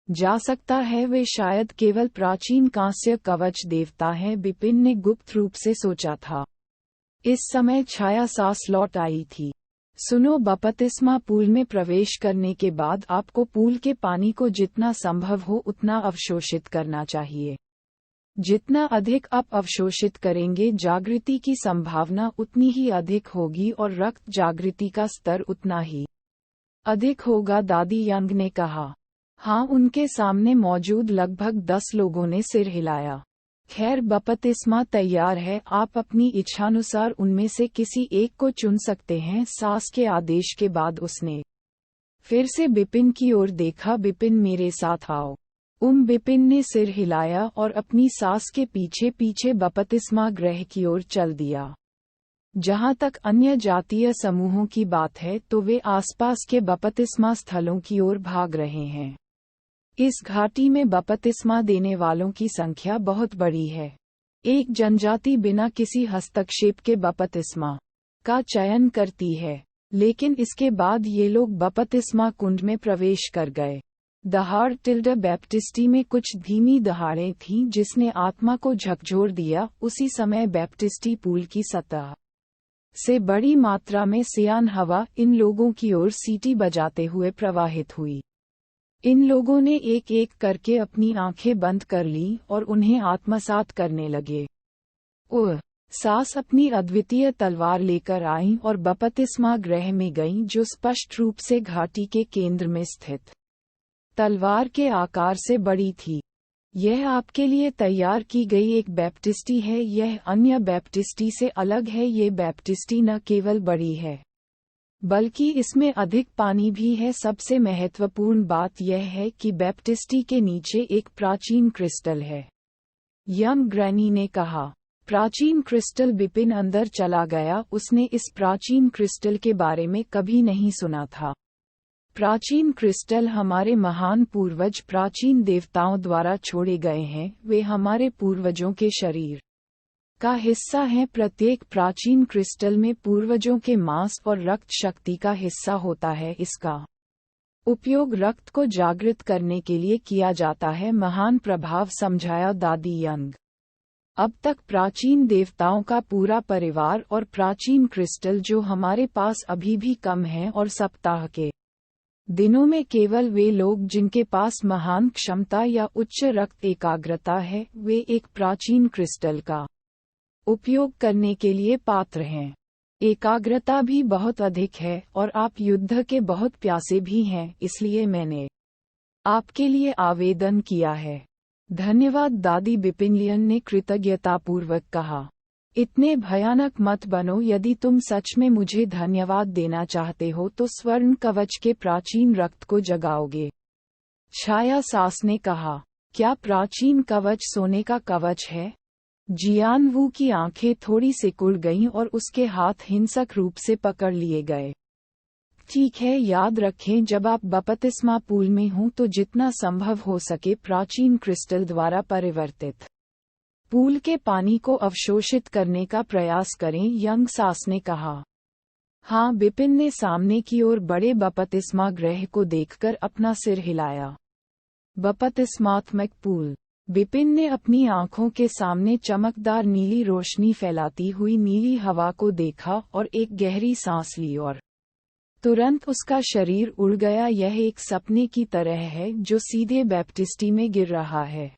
Speaker 3: जा सकता है वे शायद केवल प्राचीन कांस्य कवच देवता हैं, बिपिन ने गुप्त रूप से सोचा था। इस समय छाया सांस लौट आई थी। सुनो, बपतिस्मा पूल में प्रवेश करने के बाद आपको पूल के पानी को जितना संभव हो उतना अवशोषित करना चाहिए। जितना अधिक आप अवशोषित करेंगे, जागृति की संभावना उतनी ही अधिक होगी और रक्त जागृति का स्तर उतना ही अधिक होगा, दादी यंग ने कहा। हाँ, उनके सामने मौजूद लगभग 10 लोगों ने सिर हिलाया। खैर, बपतिस्मा तैयार है, आप अपनी इच्छानुसार उनमें से किसी एक को चुन सकते हैं। सास के आदेश के बाद उसने फिर से बिपिन की ओर देखा। बिपिन, मेरे साथ आओ। बिपिन ने सिर हिलाया और अपनी सास के पीछे पीछे बपतिस्मा गृह की ओर चल दिया। जहाँ तक अन्य जातीय समूहों की बात है तो वे आसपास के बपतिस्मा स्थलों की ओर भाग रहे हैं। इस घाटी में बपतिस्मा देने वालों की संख्या बहुत बड़ी है। एक जनजाति बिना किसी हस्तक्षेप के बपतिस्मा का चयन करती है, लेकिन इसके बाद ये लोग बपतिस्मा कुंड में प्रवेश कर गए। दहाड़ टिल्डा बैप्टिस्टी में कुछ धीमी दहाड़ें थीं जिसने आत्मा को झकझोर दिया। उसी समय बैप्टिस्टी पूल की सतह से बड़ी मात्रा में सियान हवा इन लोगों की ओर सीटी बजाते हुए प्रवाहित हुई। इन लोगों ने एक एक करके अपनी आंखें बंद कर लीं और उन्हें आत्मसात करने लगे। सास अपनी अद्वितीय तलवार लेकर आईं और बपतिस्मा गृह में गईं, जो स्पष्ट रूप से घाटी के केंद्र में स्थित तलवार के आकार से बड़ी थी। यह आपके लिए तैयार की गई एक बैप्टिस्टी है। यह अन्य बैप्टिस्टी से अलग है। ये बैप्टिस्टी न केवल बड़ी है बल्कि इसमें अधिक पानी भी है। सबसे महत्वपूर्ण बात यह है कि बैप्टिस्टी के नीचे एक प्राचीन क्रिस्टल है, यंग ग्रैनी ने कहा। प्राचीन क्रिस्टल। बिपिन अंदर चला गया। उसने इस प्राचीन क्रिस्टल के बारे में कभी नहीं सुना था। प्राचीन क्रिस्टल हमारे महान पूर्वज प्राचीन देवताओं द्वारा छोड़े गए हैं। वे हमारे पूर्वजों के शरीर का हिस्सा हैं। प्रत्येक प्राचीन क्रिस्टल में पूर्वजों के मांस और रक्त शक्ति का हिस्सा होता है। इसका उपयोग रक्त को जागृत करने के लिए किया जाता है। महान प्रभाव, समझाया दादी यंग। अब तक प्राचीन देवताओं का पूरा परिवार और प्राचीन क्रिस्टल जो हमारे पास अभी भी कम है, और सप्ताह के दिनों में केवल वे लोग जिनके पास महान क्षमता या उच्च रक्त एकाग्रता है, वे एक प्राचीन क्रिस्टल का उपयोग करने के लिए पात्र हैं। एकाग्रता भी बहुत अधिक है और आप युद्ध के बहुत प्यासे भी हैं, इसलिए मैंने आपके लिए आवेदन किया है। धन्यवाद दादी, बिपिनलियन ने कृतज्ञतापूर्वक कहा। इतने भयानक मत बनो। यदि तुम सच में मुझे धन्यवाद देना चाहते हो तो स्वर्ण कवच के प्राचीन रक्त को जगाओगे, छाया सास ने कहा। क्या प्राचीन कवच सोने का कवच है? जियान वू की आंखें थोड़ी सिकुड़ गईं और उसके हाथ हिंसक रूप से पकड़ लिए गए। ठीक है, याद रखें, जब आप बपतिस्मा पूल में हों तो जितना संभव हो सके प्राचीन क्रिस्टल द्वारा परिवर्तित पूल के पानी को अवशोषित करने का प्रयास करें, यंग सास ने कहा। हाँ, बिपिन ने सामने की ओर बड़े बपतिस्मा गृह को देखकर अपना सिर हिलाया। बपतिस्मात्मक पूल बिपिन ने अपनी आंखों के सामने चमकदार नीली रोशनी फैलाती हुई नीली हवा को देखा और एक गहरी सांस ली और तुरंत उसका शरीर उड़ गया। यह एक सपने की तरह है जो सीधे बैप्टिस्टी में गिर रहा है।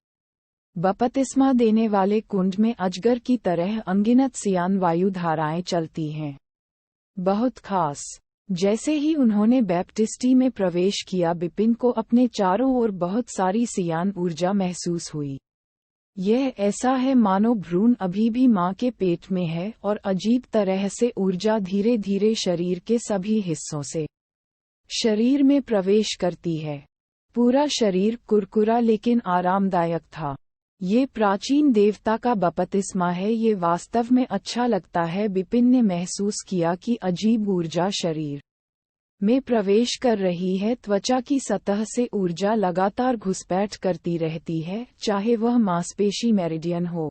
Speaker 3: बपतिस्मा देने वाले कुंड में अजगर की तरह अनगिनत सियान वायु धाराएं चलती हैं। बहुत खास। जैसे ही उन्होंने बैप्टिस्टी में प्रवेश किया, बिपिन को अपने चारों ओर बहुत सारी सियान ऊर्जा महसूस हुई। यह ऐसा है मानो भ्रूण अभी भी मां के पेट में है और अजीब तरह से ऊर्जा धीरे धीरे शरीर के सभी हिस्सों से शरीर में प्रवेश करती है। पूरा शरीर कुरकुरा लेकिन आरामदायक था। ये प्राचीन देवता का बपतिस्मा है। ये वास्तव में अच्छा लगता है। बिपिन ने महसूस किया कि अजीब ऊर्जा शरीर में प्रवेश कर रही है। त्वचा की सतह से ऊर्जा लगातार घुसपैठ करती रहती है, चाहे वह मांसपेशी मेरिडियन हो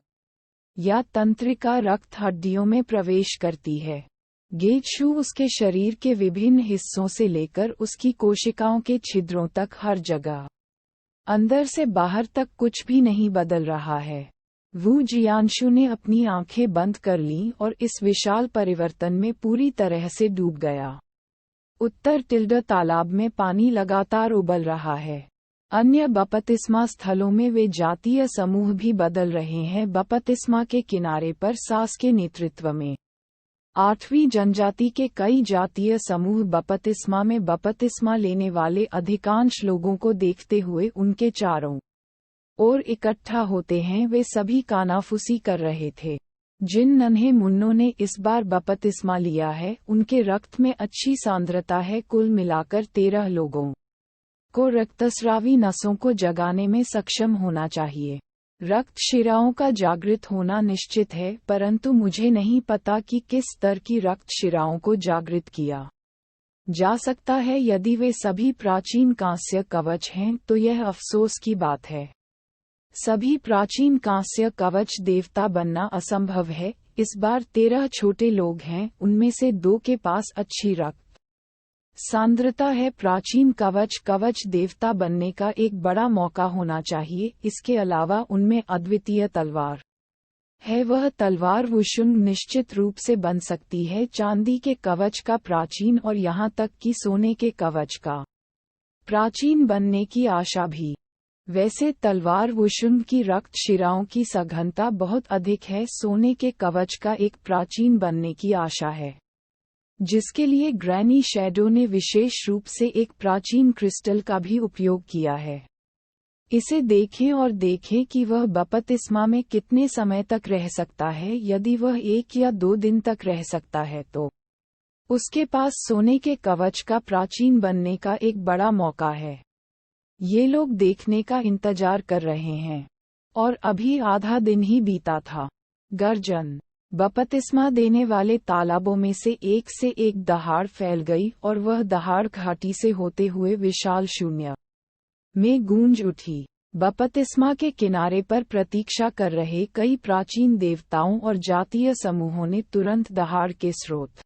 Speaker 3: या तंत्रिका रक्त हड्डियों में प्रवेश करती है। गेजशू उसके शरीर के विभिन्न हिस्सों से लेकर उसकी कोशिकाओं के छिद्रों तक हर जगह अंदर से बाहर तक कुछ भी नहीं बदल रहा है। वू जियानशु ने अपनी आंखें बंद कर लीं और इस विशाल परिवर्तन में पूरी तरह से डूब गया। उत्तर टिल्ड तालाब में पानी लगातार उबल रहा है। अन्य बपतिस्मा स्थलों में वे जातीय समूह भी बदल रहे हैं। बपतिस्मा के किनारे पर सास के नेतृत्व में 8वीं जनजाति के कई जातीय समूह बपतिस्मा में बपतिस्मा लेने वाले अधिकांश लोगों को देखते हुए उनके चारों ओर इकट्ठा होते हैं। वे सभी कानाफूसी कर रहे थे। जिन नन्हे मुन्नों ने इस बार बपतिस्मा लिया है, उनके रक्त में अच्छी सांद्रता है। कुल मिलाकर 13 लोगों को रक्तस्रावी नसों को जगाने में सक्षम होना चाहिए। रक्त शिराओं का जागृत होना निश्चित है, परंतु मुझे नहीं पता कि किस स्तर की रक्त शिराओं को जागृत किया जा सकता है। यदि वे सभी प्राचीन कांस्य कवच हैं तो यह अफसोस की बात है। सभी प्राचीन कांस्य कवच देवता बनना असंभव है। इस बार 13 छोटे लोग हैं, उनमें से 2 के पास अच्छी रक्त सांद्रता है। प्राचीन कवच देवता बनने का एक बड़ा मौका होना चाहिए। इसके अलावा उनमें अद्वितीय तलवार है। वह तलवार वुशुंग निश्चित रूप से बन सकती है। चांदी के कवच का प्राचीन और यहाँ तक कि सोने के कवच का प्राचीन बनने की आशा भी। वैसे तलवार वुशुंग की रक्त शिराओं की सघनता बहुत अधिक है। सोने के कवच का एक प्राचीन बनने की आशा है, जिसके लिए ग्रैनी शैडो ने विशेष रूप से एक प्राचीन क्रिस्टल का भी उपयोग किया है। इसे देखें और देखें कि वह बपतिस्मा में कितने समय तक रह सकता है। यदि वह 1 या 2 दिन तक रह सकता है तो उसके पास सोने के कवच का प्राचीन बनने का एक बड़ा मौका है। ये लोग देखने का इंतजार कर रहे हैं। और अभी आधा दिन ही बीता था। गर्जन। बपतिस्मा देने वाले तालाबों में से एक दहाड़ फैल गई और वह दहाड़ घाटी से होते हुए विशाल शून्य में गूंज उठी। बपतिस्मा के किनारे पर प्रतीक्षा कर रहे कई प्राचीन देवताओं और जातीय समूहों ने तुरंत दहाड़ के स्रोत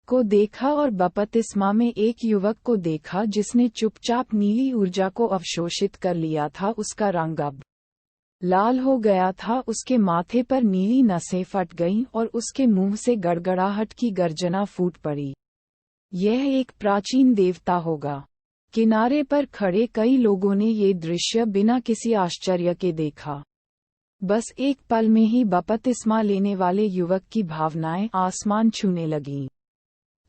Speaker 3: को देखा और बपतिस्मा में एक युवक को देखा जिसने चुपचाप नीली ऊर्जा को अवशोषित कर लिया था। उसका रंग अब लाल हो गया था। उसके माथे पर नीली नसें फट गईं और उसके मुंह से गड़गड़ाहट की गर्जना फूट पड़ी। यह एक प्राचीन देवता होगा। किनारे पर खड़े कई लोगों ने ये दृश्य बिना किसी आश्चर्य के देखा। बस एक पल में ही बपतिस्मा लेने वाले युवक की भावनाएं आसमान छूने लगीं।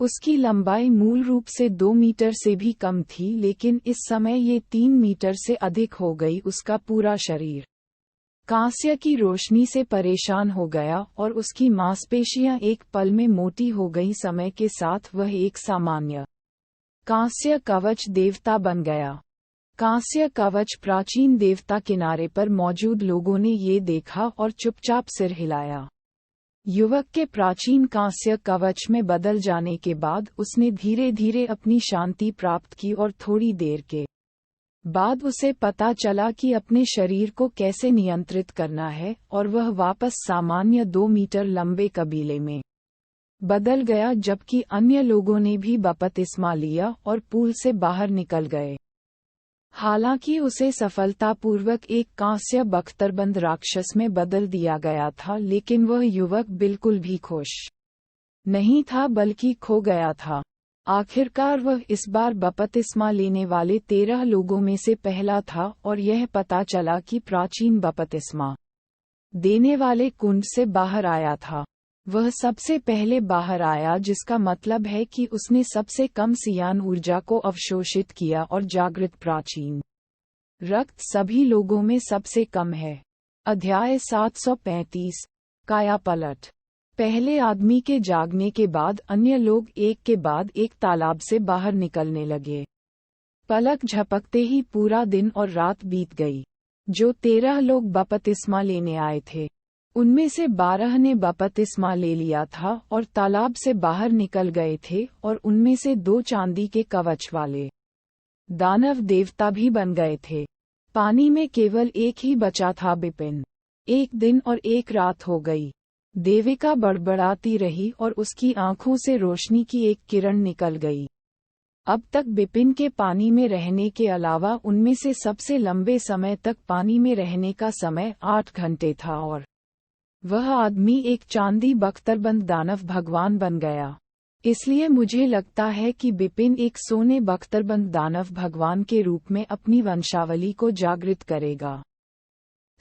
Speaker 3: उसकी लंबाई मूल रूप से 2 मीटर से भी कम थी, लेकिन इस समय ये 3 मीटर से अधिक हो गई। उसका पूरा शरीर कांस्य की रोशनी से परेशान हो गया और उसकी मांसपेशियां एक पल में मोटी हो गईं। समय के साथ वह एक सामान्य कांस्य कवच देवता बन गया। कांस्य कवच प्राचीन देवता किनारे पर मौजूद लोगों ने ये देखा और चुपचाप सिर हिलाया। युवक के प्राचीन कांस्य कवच में बदल जाने के बाद उसने धीरे धीरे अपनी शांति प्राप्त की और थोड़ी देर के बाद उसे पता चला कि अपने शरीर को कैसे नियंत्रित करना है और वह वापस सामान्य 2 मीटर लंबे कबीले में बदल गया। जबकि अन्य लोगों ने भी बपतिस्मा लिया और पूल से बाहर निकल गए। हालांकि उसे सफलतापूर्वक एक कांस्य बख्तरबंद राक्षस में बदल दिया गया था, लेकिन वह युवक बिल्कुल भी खुश नहीं था बल्कि खो गया था। आखिरकार वह इस बार बपतिस्मा लेने वाले 13 लोगों में से पहला था और यह पता चला कि प्राचीन बपतिस्मा देने वाले कुंड से बाहर आया था। वह सबसे पहले बाहर आया, जिसका मतलब है कि उसने सबसे कम सियान ऊर्जा को अवशोषित किया और जागृत प्राचीन रक्त सभी लोगों में सबसे कम है। अध्याय 735 कायापलट। पहले आदमी के जागने के बाद अन्य लोग एक के बाद एक तालाब से बाहर निकलने लगे। पलक झपकते ही पूरा दिन और रात बीत गई। जो 13 लोग बपतिस्मा लेने आए थे उनमें से 12 ने बपतिस्मा ले लिया था और तालाब से बाहर निकल गए थे, और उनमें से 2 चांदी के कवच वाले दानव देवता भी बन गए थे। पानी में केवल एक ही बचा था, बिपिन। एक दिन और एक रात हो गई। देविका बड़बड़ाती रही और उसकी आंखों से रोशनी की एक किरण निकल गई। अब तक बिपिन के पानी में रहने के अलावा उनमें से सबसे लंबे समय तक पानी में रहने का समय 8 घंटे था, और वह आदमी एक चांदी बख्तरबंद दानव भगवान बन गया। इसलिए मुझे लगता है कि बिपिन एक सोने बख्तरबंद दानव भगवान के रूप में अपनी वंशावली को जागृत करेगा।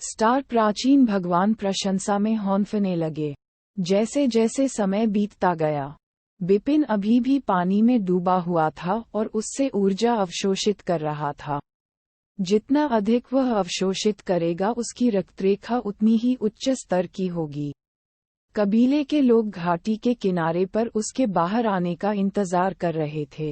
Speaker 3: स्टार प्राचीन भगवान प्रशंसा में हौंफने लगे। जैसे जैसे समय बीतता गया, बिपिन अभी भी पानी में डूबा हुआ था और उससे ऊर्जा अवशोषित कर रहा था। जितना अधिक वह अवशोषित करेगा, उसकी रक्तरेखा उतनी ही उच्च स्तर की होगी। कबीले के लोग घाटी के किनारे पर उसके बाहर आने का इंतजार कर रहे थे।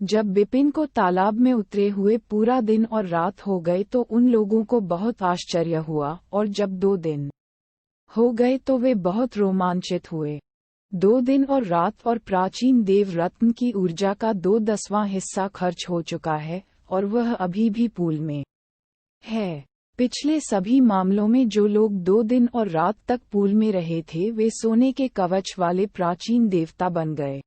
Speaker 3: जब बिपिन को तालाब में उतरे हुए पूरा दिन और रात हो गए तो उन लोगों को बहुत आश्चर्य हुआ, और जब 2 दिन हो गए तो वे बहुत रोमांचित हुए। 2 दिन और रात और प्राचीन देव रत्न की ऊर्जा का 2/10वां हिस्सा खर्च हो चुका है, और वह अभी भी पूल में है। पिछले सभी मामलों में जो लोग 2 दिन और रात तक पूल में रहे थे, वे सोने के कवच वाले प्राचीन देवता बन गए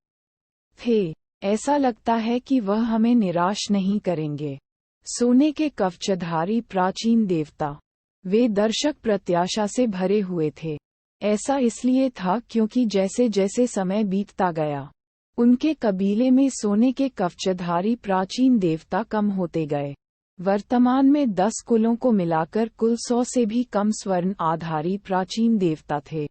Speaker 3: थे। ऐसा लगता है कि वह हमें निराश नहीं करेंगे। सोने के कवचधारी प्राचीन देवता। वे दर्शक प्रत्याशा से भरे हुए थे। ऐसा इसलिए था क्योंकि जैसे जैसे समय बीतता गया, उनके कबीले में सोने के कवचधारी प्राचीन देवता कम होते गए। वर्तमान में 10 कुलों को मिलाकर कुल 100 से भी कम स्वर्ण आधारी प्राचीन देवता थे।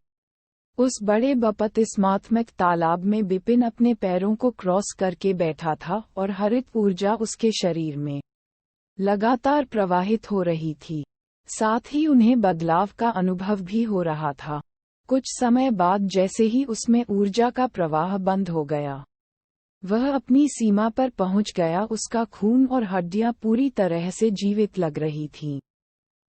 Speaker 3: उस बड़े बपतिस्मात्मक तालाब में बिपिन अपने पैरों को क्रॉस करके बैठा था और हरित ऊर्जा उसके शरीर में लगातार प्रवाहित हो रही थी। साथ ही उन्हें बदलाव का अनुभव भी हो रहा था। कुछ समय बाद जैसे ही उसमें ऊर्जा का प्रवाह बंद हो गया, वह अपनी सीमा पर पहुंच गया। उसका खून और हड्डियां पूरी तरह से जीवित लग रही थीं।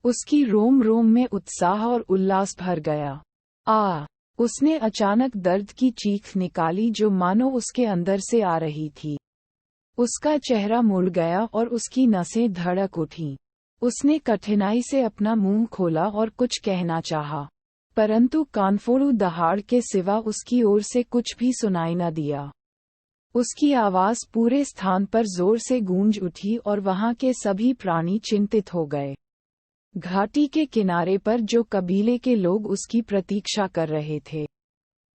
Speaker 3: उसकी रोम रोम में उत्साह और उल्लास भर गया। उसने अचानक दर्द की चीख निकाली जो मानो उसके अंदर से आ रही थी। उसका चेहरा मुड़ गया और उसकी नसें धड़क उठीं। उसने कठिनाई से अपना मुंह खोला और कुछ कहना चाहा, परंतु कानफोड़ू दहाड़ के सिवा उसकी ओर से कुछ भी सुनाई न दिया। उसकी आवाज पूरे स्थान पर जोर से गूंज उठी और वहां के सभी प्राणी चिंतित हो गए। घाटी के किनारे पर जो कबीले के लोग उसकी प्रतीक्षा कर रहे थे,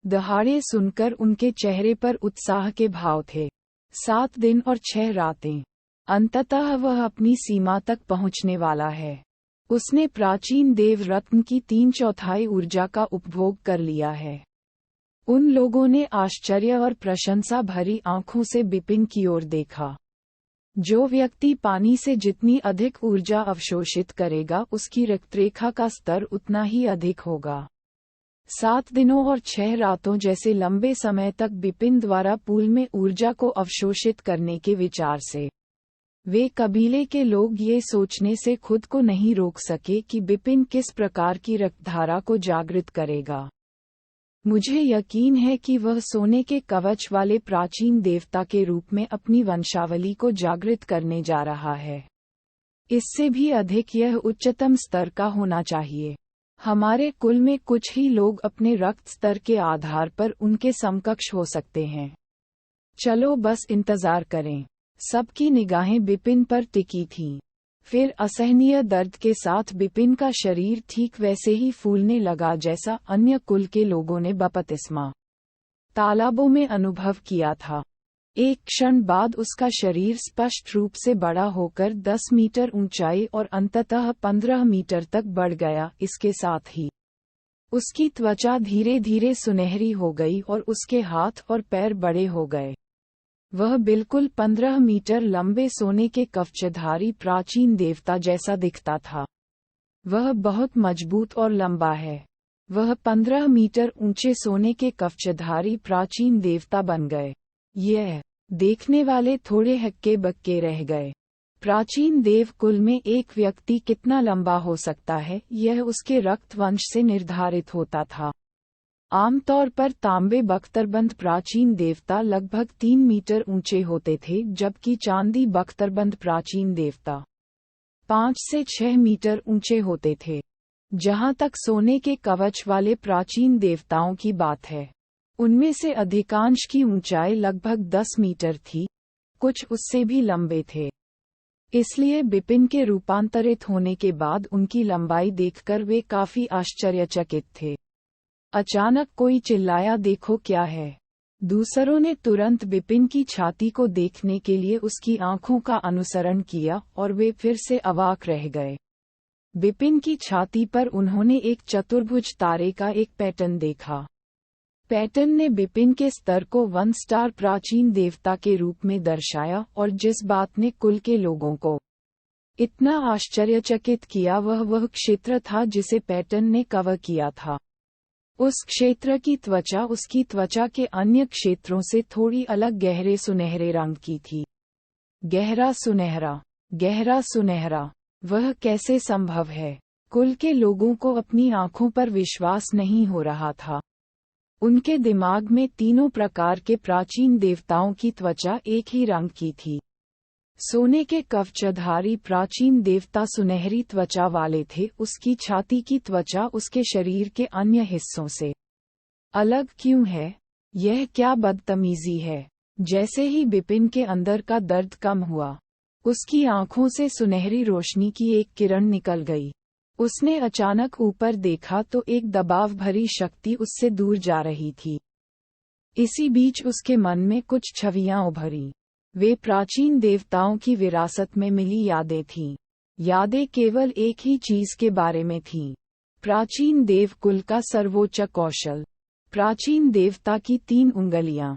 Speaker 3: दहाड़े सुनकर उनके चेहरे पर उत्साह के भाव थे। 7 दिन और 6 रातें। अंततः वह अपनी सीमा तक पहुंचने वाला है। उसने प्राचीन देव रत्न की 3/4 ऊर्जा का उपभोग कर लिया है। उन लोगों ने आश्चर्य और प्रशंसा भरी आंखों से बिपिन की ओर देखा। जो व्यक्ति पानी से जितनी अधिक ऊर्जा अवशोषित करेगा, उसकी रक्तरेखा का स्तर उतना ही अधिक होगा। 7 दिनों और 6 रातों जैसे लंबे समय तक बिपिन द्वारा पूल में ऊर्जा को अवशोषित करने के विचार से वे कबीले के लोग ये सोचने से खुद को नहीं रोक सके कि बिपिन किस प्रकार की रक्तधारा को जागृत करेगा। मुझे यकीन है कि वह सोने के कवच वाले प्राचीन देवता के रूप में अपनी वंशावली को जागृत करने जा रहा है। इससे भी अधिक यह उच्चतम स्तर का होना चाहिए। हमारे कुल में कुछ ही लोग अपने रक्त स्तर के आधार पर उनके समकक्ष हो सकते हैं। चलो बस इंतजार करें। सबकी निगाहें बिपिन पर टिकी थीं। फिर असहनीय दर्द के साथ बिपिन का शरीर ठीक वैसे ही फूलने लगा जैसा अन्य कुल के लोगों ने बपतिस्मा तालाबों में अनुभव किया था। एक क्षण बाद उसका शरीर स्पष्ट रूप से बड़ा होकर 10 मीटर ऊंचाई और अंततः 15 मीटर तक बढ़ गया। इसके साथ ही उसकी त्वचा धीरे धीरे सुनहरी हो गई और उसके हाथ और पैर बड़े हो गए। वह बिल्कुल 15 मीटर लंबे सोने के कवचधारी प्राचीन देवता जैसा दिखता था। वह बहुत मजबूत और लंबा है। वह 15 मीटर ऊंचे सोने के कवचधारी प्राचीन देवता बन गए। यह देखने वाले थोड़े हक्के बक्के रह गए। प्राचीन देव कुल में एक व्यक्ति कितना लंबा हो सकता है, यह उसके रक्त वंश से निर्धारित होता था। आमतौर पर तांबे बख्तरबंद प्राचीन देवता लगभग 3 मीटर ऊंचे होते थे, जबकि चांदी बख्तरबंद प्राचीन देवता 5 से 6 मीटर ऊंचे होते थे। जहां तक सोने के कवच वाले प्राचीन देवताओं की बात है, उनमें से अधिकांश की ऊंचाई लगभग 10 मीटर थी, कुछ उससे भी लंबे थे। इसलिए बिपिन के रूपांतरित होने के बाद उनकी लंबाई देखकर वे काफी आश्चर्यचकित थे। अचानक कोई चिल्लाया, देखो क्या है। दूसरों ने तुरंत बिपिन की छाती को देखने के लिए उसकी आंखों का अनुसरण किया और वे फिर से अवाक रह गए। बिपिन की छाती पर उन्होंने एक चतुर्भुज तारे का एक पैटर्न देखा। पैटर्न ने बिपिन के स्तर को 1 स्टार प्राचीन देवता के रूप में दर्शाया और जिस बात ने कुल के लोगों को इतना आश्चर्यचकित किया वह क्षेत्र था जिसे पैटर्न ने कवर किया था। उस क्षेत्र की त्वचा उसकी त्वचा के अन्य क्षेत्रों से थोड़ी अलग गहरे सुनहरे रंग की थी। गहरा सुनहरा, वह कैसे संभव है? कुल के लोगों को अपनी आंखों पर विश्वास नहीं हो रहा था। उनके दिमाग में तीनों प्रकार के प्राचीन देवताओं की त्वचा एक ही रंग की थी। सोने के कवचधारी प्राचीन देवता सुनहरी त्वचा वाले थे। उसकी छाती की त्वचा उसके शरीर के अन्य हिस्सों से अलग क्यों है? यह क्या बदतमीजी है? जैसे ही बिपिन के अंदर का दर्द कम हुआ, उसकी आंखों से सुनहरी रोशनी की एक किरण निकल गई। उसने अचानक ऊपर देखा तो एक दबाव भरी शक्ति उससे दूर जा रही थी। इसी बीच उसके मन में कुछ छवियां उभरी। वे प्राचीन देवताओं की विरासत में मिली यादें थीं। यादें केवल एक ही चीज के बारे में थीं, प्राचीन देव कुल का सर्वोच्च कौशल। प्राचीन देवता की 3 उंगलियां,